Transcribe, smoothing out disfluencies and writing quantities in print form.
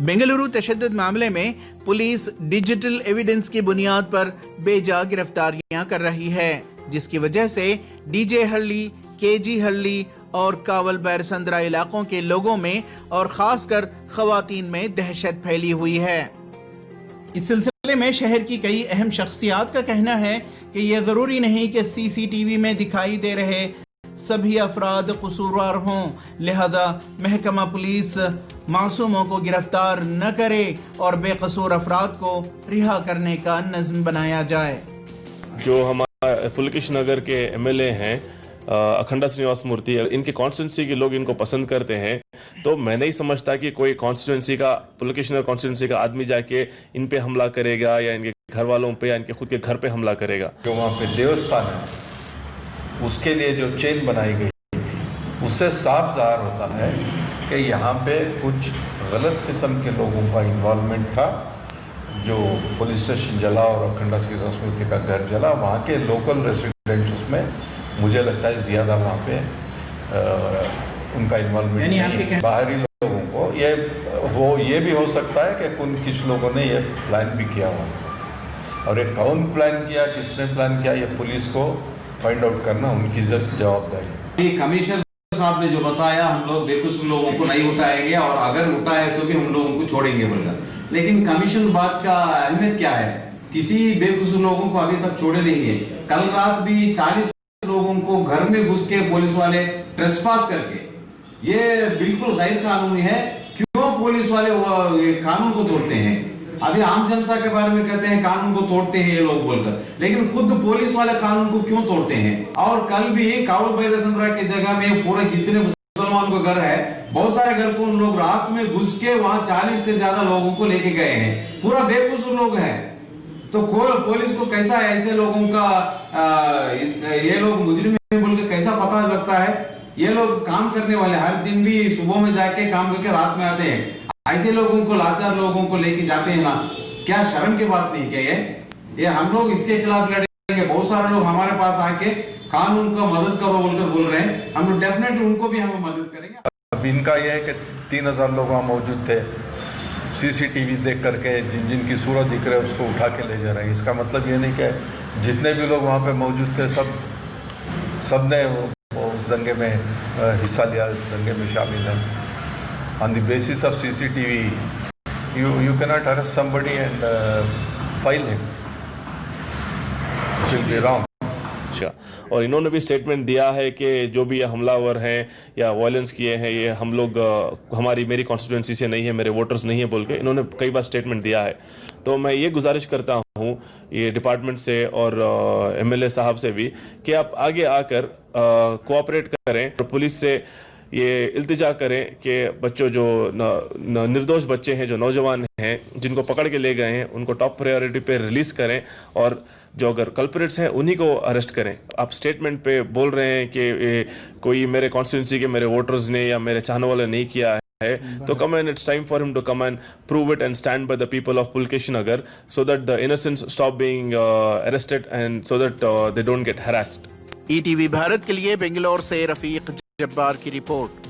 बेंगलुरु तशद्दुद मामले में police digital evidence की बुनियाद पर बेजा गिरफ्तारियां कर रही है, जिसकी वजह से डीजे हल्ली, केजी हल्ली और कावल बैरसंदरा इलाकों के लोगों में और खासकर खवातीन में दहशत फैली हुई है। इस सिलसिले में शहर की कई अहम शख्सियात का कहना है कि यह जरूरी नहीं कि सीसीटीवी में दिखाई दे रहे सभी अफराद कसूरवार हों, लिहाजा महकमा पुलिस मासूमों को गिरफ्तार न करे और बेकसूर अफराद को रिहा करने का नज़्म बनाया जाए। जो हमारे पुलकेश नगर के एमएलए हैं अखंडा श्रीनिवास मूर्ति, इनके कॉन्स्टिट्यूंसी के लोग इनको पसंद करते हैं, तो मैं नहीं समझता कि कोई कॉन्स्टिट्यूंसी का पुलकेश नगर कॉन्स्टिट्यूंसी का आदमी जाके इन पे हमला करेगा या इनके घर वालों पे या इनके खुद के घर पे हमला करेगा। जो वहाँ पे देवस्थान है उसके लिए जो चेन बनाई गई थी, उससे साफ ज़ाहिर होता है कि यहाँ पे कुछ गलत किस्म के लोगों का इन्वॉल्वमेंट था। जो पुलिस स्टेशन जला और अखंडा श्रीनिवास मूर्ति का घर जला, वहाँ के लोकल रेसिडेंट्स उसमें मुझे लगता है ज़्यादा वहाँ पे उनका इन्वॉल्वमेंट नहीं है। बाहरी लोगों को ये भी हो सकता है कि कुछ लोगों ने ये प्लान भी किया हुआ, और ये कौन प्लान किया, किसने प्लान किया, ये पुलिस को फाइंड आउट करना उनकी जवाबदारी। कमिश्नर साहब ने जो बताया, हम लोग बेकसूर लोगों को नहीं उठाएंगे और अगर उठाए तो भी हम लोगों को छोड़ेंगे बोलकर, लेकिन कमीशन बात का अहमियत क्या है? किसी बेकसूर लोगों को अभी तक छोड़े नहीं है। कल रात भी 40 लोगों को घर में घुस के पुलिस वाले ट्रेसपास करके, ये बिल्कुल गैर कानूनी है। क्यों पुलिस वाले कानून को तोड़ते हैं? अभी आम जनता के बारे में कहते हैं कानून को तोड़ते हैं ये लोग बोलकर, लेकिन खुद पुलिस वाले कानून को क्यों तोड़ते हैं? और कल भी कावल बैरसंदरा की जगह में पूरे जितने मुसलमान को घर है, बहुत सारे घर को उन लोग रात में घुस के वहां 40 से ज्यादा लोगों को लेके गए हैं। पूरा बेकसूर लोग हैं, तो पुलिस को कैसा ऐसे लोगों का ये लोग मुजरिम है बोल के कैसा पता लगता है? ये लोग काम करने वाले, हर दिन भी सुबह में जाके काम करके रात में आते हैं। ऐसे लोगों को, लाचार लोगों को लेके जाते हैं ना, क्या शर्म की बात नहीं क्या ये हम लोग इसके खिलाफ लड़ेंगे। बहुत सारे लोग हमारे पास आके कानून का मदद करो बोलकर बोल रहे हैं, हम लोग डेफिनेटली उनको भी हम मदद करेंगे। अब इनका यह है कि 3000 लोग वहाँ मौजूद थे, सीसीटीवी देख करके जिनकी सूरत दिख रहे है उसको उठा के ले जा रहे हैं। इसका मतलब ये नहीं कि जितने भी लोग वहाँ पे मौजूद थे सब ने उस दंगे में हिस्सा लिया, दंगे में शामिल हैं। On the basis of CCTV, you cannot arrest somebody and file him. It will be wrong. और इन्होंने भी स्टेटमेंट दिया है कि जो भी ये हमलावर हैं या वायलेंस किए हैं, ये हम लोग मेरी कॉन्स्टिट्यूंसी से नहीं है, मेरे वोटर्स नहीं है बोल के इन्होंने कई बार स्टेटमेंट दिया है। तो मैं ये गुजारिश करता हूँ ये डिपार्टमेंट से और एमएलए साहब से भी कि आप आगे आकर कोऑपरेट करें और पुलिस से ये इल्तिजा करें कि बच्चों जो निर्दोष बच्चे हैं, जो नौजवान हैं, जिनको पकड़ के ले गए हैं, उनको टॉप प्रायोरिटी पे रिलीज करें और जो अगर कल्प्रिट्स हैं उन्हीं को अरेस्ट करें। आप स्टेटमेंट पे बोल रहे हैं कि कोई मेरे कॉन्स्टिट्यूंसी के मेरे वोटर्स ने या मेरे चाहने वाले नहीं किया है, तो come and it's time for him to come and prove it and stand by the people of Pulakesh Nagar so that the innocents stop being arrested and so that they don't get harassed. ETV Bharat के लिए बेंगलुरु से रफीक जब्बार की report.